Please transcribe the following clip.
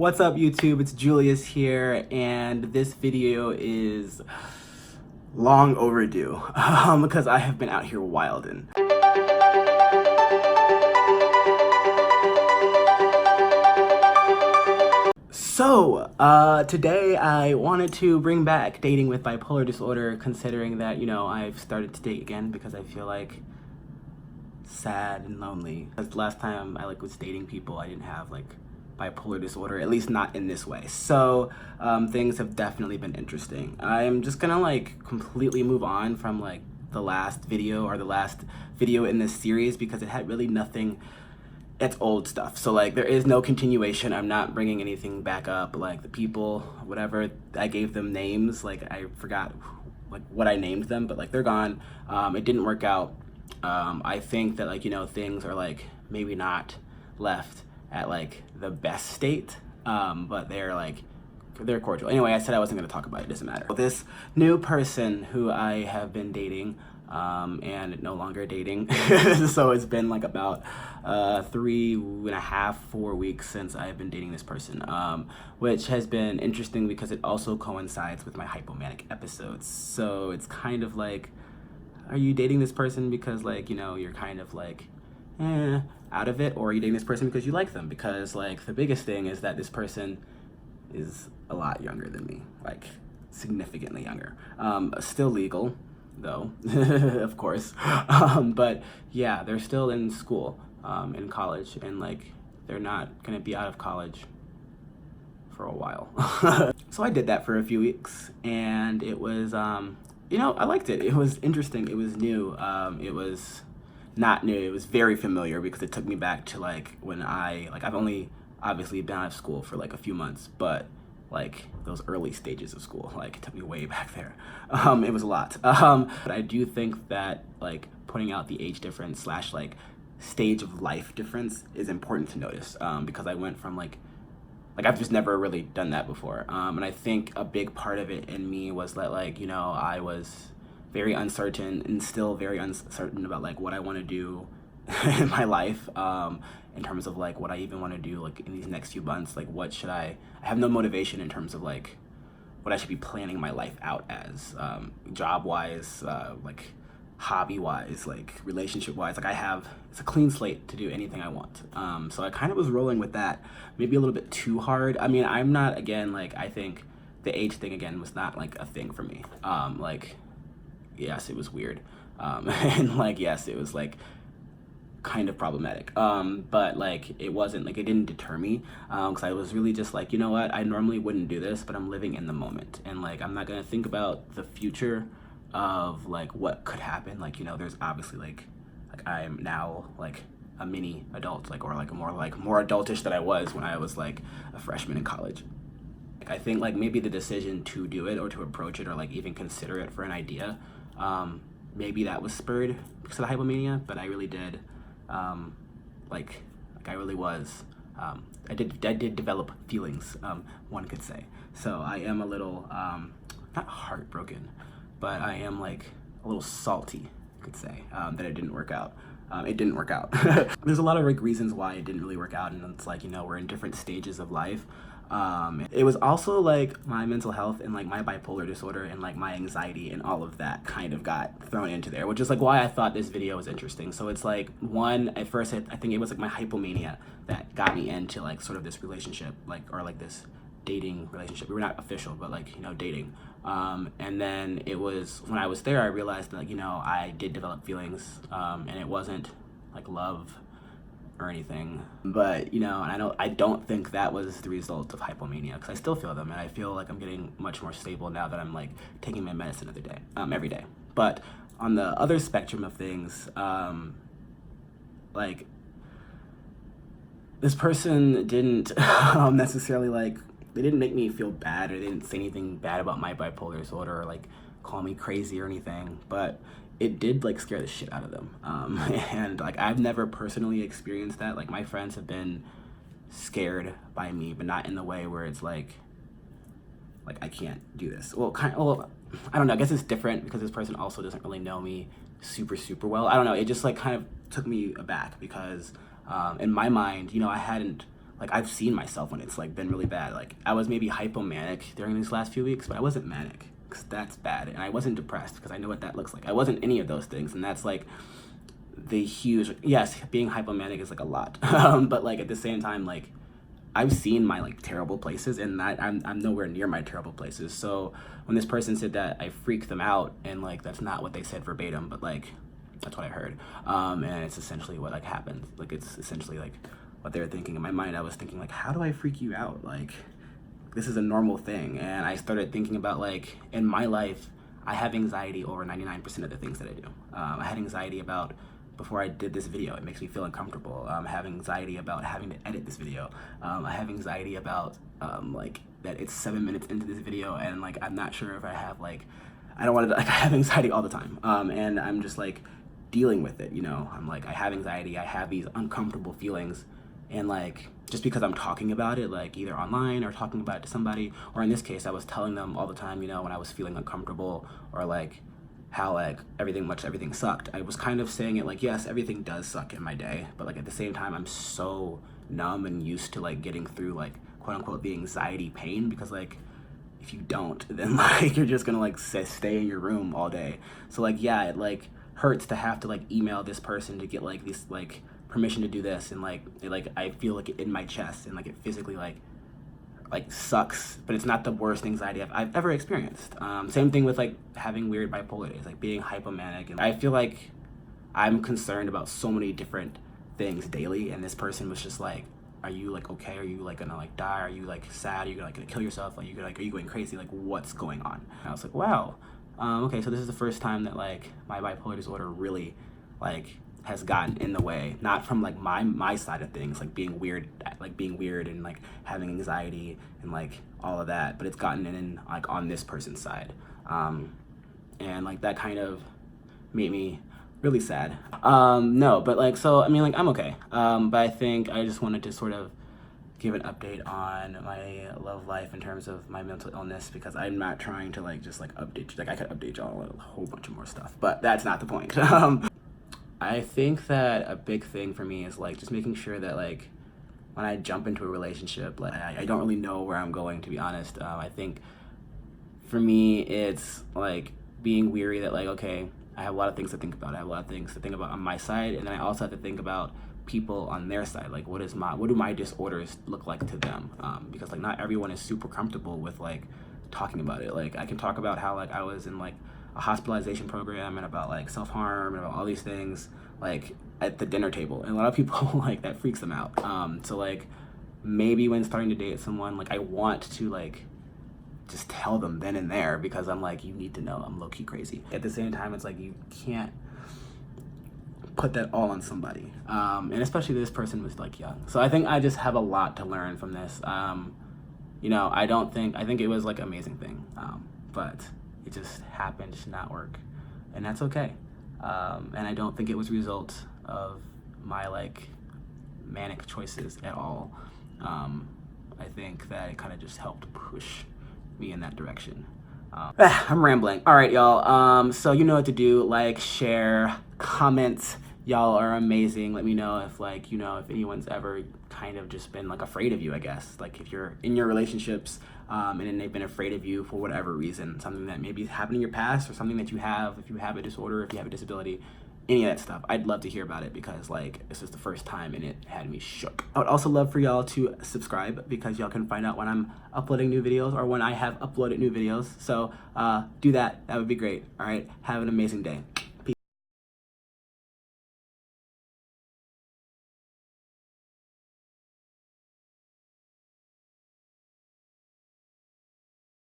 What's up, YouTube? It's Julius here, and this video is long overdue because I have been out here wildin'. So, today I wanted to bring back dating with bipolar disorder, considering that, I've started to date again because I feel like sad and lonely. Because last time I was dating people, I didn't have bipolar disorder, at least not in this way. So things have definitely been interesting. I'm just gonna completely move on from the last video or the last video in this series because it had really nothing. It's old stuff, so there is no continuation. I'm not bringing anything back up. The people, whatever, I gave them names. I forgot what I named them, but they're gone. It didn't work out. I think that things are maybe not left at the best state, but they're cordial. Anyway, I said I wasn't going to talk about it. It doesn't matter. This new person who I have been dating and no longer dating so it's been about 3.5, 4 weeks since I've been dating this person, which has been interesting because it also coincides with my hypomanic episodes. So it's kind of are you dating this person because you're kind of out of it, or are you dating this person because you like them? Because the biggest thing is that this person is a lot younger than me, significantly younger. Still legal though, of course. But yeah, they're still in school, in college, and they're not gonna be out of college for a while. So I did that for a few weeks, and it was I liked it. It was interesting. It was new. It was not new. It was very familiar because it took me back to when I've only obviously been out of school for a few months, but those early stages of school, it took me way back there. It was a lot. But I do think that putting out the age difference / stage of life difference is important to notice, because I went from I've just never really done that before. And I think a big part of it in me was that I was very uncertain and still very uncertain about what I want to do in my life, in terms of what I even want to do in these next few months. What should I have no motivation in terms of what I should be planning my life out as, job wise, hobby wise, relationship wise. It's a clean slate to do anything I want. So I kind of was rolling with that, maybe a little bit too hard. I mean, I'm not, again, I think the age thing again was not a thing for me. Yes, it was weird. And yes, it was kind of problematic. But it wasn't it didn't deter me, because I was really just you know what, I normally wouldn't do this, but I'm living in the moment, and I'm not gonna think about the future of what could happen. There's obviously I'm now a mini adult, or more adultish than I was when I was a freshman in college. I think maybe the decision to do it or to approach it or even consider it for an idea, maybe that was spurred because of the hypomania, but I really did I really was, I did develop feelings, one could say. So I am a little not heartbroken, but I am a little salty, you could say, that it didn't work out. It didn't work out. There's a lot of reasons why it didn't really work out, and it's we're in different stages of life. It was also my mental health and my bipolar disorder and my anxiety and all of that kind of got thrown into there, which is why I thought this video was interesting. So it's one, at first I think it was my hypomania that got me into sort of this relationship, or this dating relationship. We were not official, but dating. And then it was when I was there, I realized that I did develop feelings, and it wasn't love or anything, but and I don't think that was the result of hypomania, because I still feel them, and I feel I'm getting much more stable now that I'm taking my medicine every day. But on the other spectrum of things, this person didn't necessarily they didn't make me feel bad, or they didn't say anything bad about my bipolar disorder, or call me crazy or anything, but it did scare the shit out of them. And I've never personally experienced that. My friends have been scared by me, but not in the way where it's I can't do this. Well, I don't know, I guess it's different because this person also doesn't really know me super well. I don't know, it just kind of took me aback because in my mind, I hadn't like I've seen myself when it's like been really bad. Like I was maybe hypomanic during these last few weeks, but I wasn't manic, because that's bad. And I wasn't depressed, because I know what that looks like. I wasn't any of those things, and that's like the huge, yes, being hypomanic is like a lot. But like at the same time, like I've seen my like terrible places, and that I'm nowhere near my terrible places. So when this person said that, I freaked them out, and like that's not what they said verbatim, but like that's what I heard. And it's essentially what like happened. Like it's essentially like what they were thinking. In my mind, I was thinking like, how do I freak you out? Like this is a normal thing. And I started thinking about like in my life, I have anxiety over 99% of the things that I do. I had anxiety about before I did this video. It makes me feel uncomfortable. I have anxiety about having to edit this video. I have anxiety about like that it's 7 minutes into this video, and like I'm not sure if I have like, I don't want to, like I have anxiety all the time. And I'm just like dealing with it, you know. I'm like, I have anxiety, I have these uncomfortable feelings, and like just because I'm talking about it, like either online or talking about it to somebody, or in this case I was telling them all the time, you know, when I was feeling uncomfortable, or like how like everything sucked, I was kind of saying it like, yes, everything does suck in my day, but like at the same time I'm so numb and used to like getting through like quote unquote the anxiety pain, because like if you don't, then like you're just gonna like stay in your room all day. So like yeah, it like hurts to have to like email this person to get like this like permission to do this, and like it, like I feel like it in my chest, and like it physically like sucks, but it's not the worst anxiety I've ever experienced. Same thing with like having weird bipolar days, like being hypomanic, and I feel like I'm concerned about so many different things daily, and this person was just like, are you like okay? Are you like gonna like die? Are you like sad? Are you like gonna kill yourself? Like are you going crazy? Like what's going on? And I was like, wow, okay, so this is the first time that like my bipolar disorder really like has gotten in the way, not from like my side of things, like being weird and like having anxiety and like all of that, but it's gotten in like on this person's side, and like that kind of made me really sad. No, but like, so I mean like I'm okay, but I think I just wanted to sort of give an update on my love life in terms of my mental illness, because I'm not trying to like just like update, like I could update y'all a whole bunch of more stuff, but that's not the point. I think that a big thing for me is like just making sure that like when I jump into a relationship, like I don't really know where I'm going, to be honest. I think for me it's like being weary that like, okay, I have a lot of things to think about. I have a lot of things to think about on my side, and then I also have to think about people on their side. Like what do my disorders look like to them? Because like not everyone is super comfortable with like talking about it. Like I can talk about how like I was in like a hospitalization program, and about like self-harm, and about all these things like at the dinner table, and a lot of people like that freaks them out. So like maybe when starting to date someone, like I want to like just tell them then and there, because I'm like, you need to know I'm low-key crazy. At the same time, it's like you can't put that all on somebody, and especially this person was like young, so I think I just have a lot to learn from this. You know, I think it was like an amazing thing, but it just happened to not work, and that's okay. And I don't think it was a result of my like manic choices at all. I think that it kind of just helped push me in that direction. I'm rambling. All right, y'all. So you know what to do. Like, share, comment. Y'all are amazing. Let me know if like, you know, if anyone's ever kind of just been like afraid of you, I guess. Like if you're in your relationships, and then they've been afraid of you for whatever reason, something that maybe happened in your past, or something that you have, if you have a disorder, if you have a disability, any of that stuff. I'd love to hear about it, because like this is the first time and it had me shook. I would also love for y'all to subscribe, because y'all can find out when I'm uploading new videos, or when I have uploaded new videos. So do that. That would be great. All right. Have an amazing day.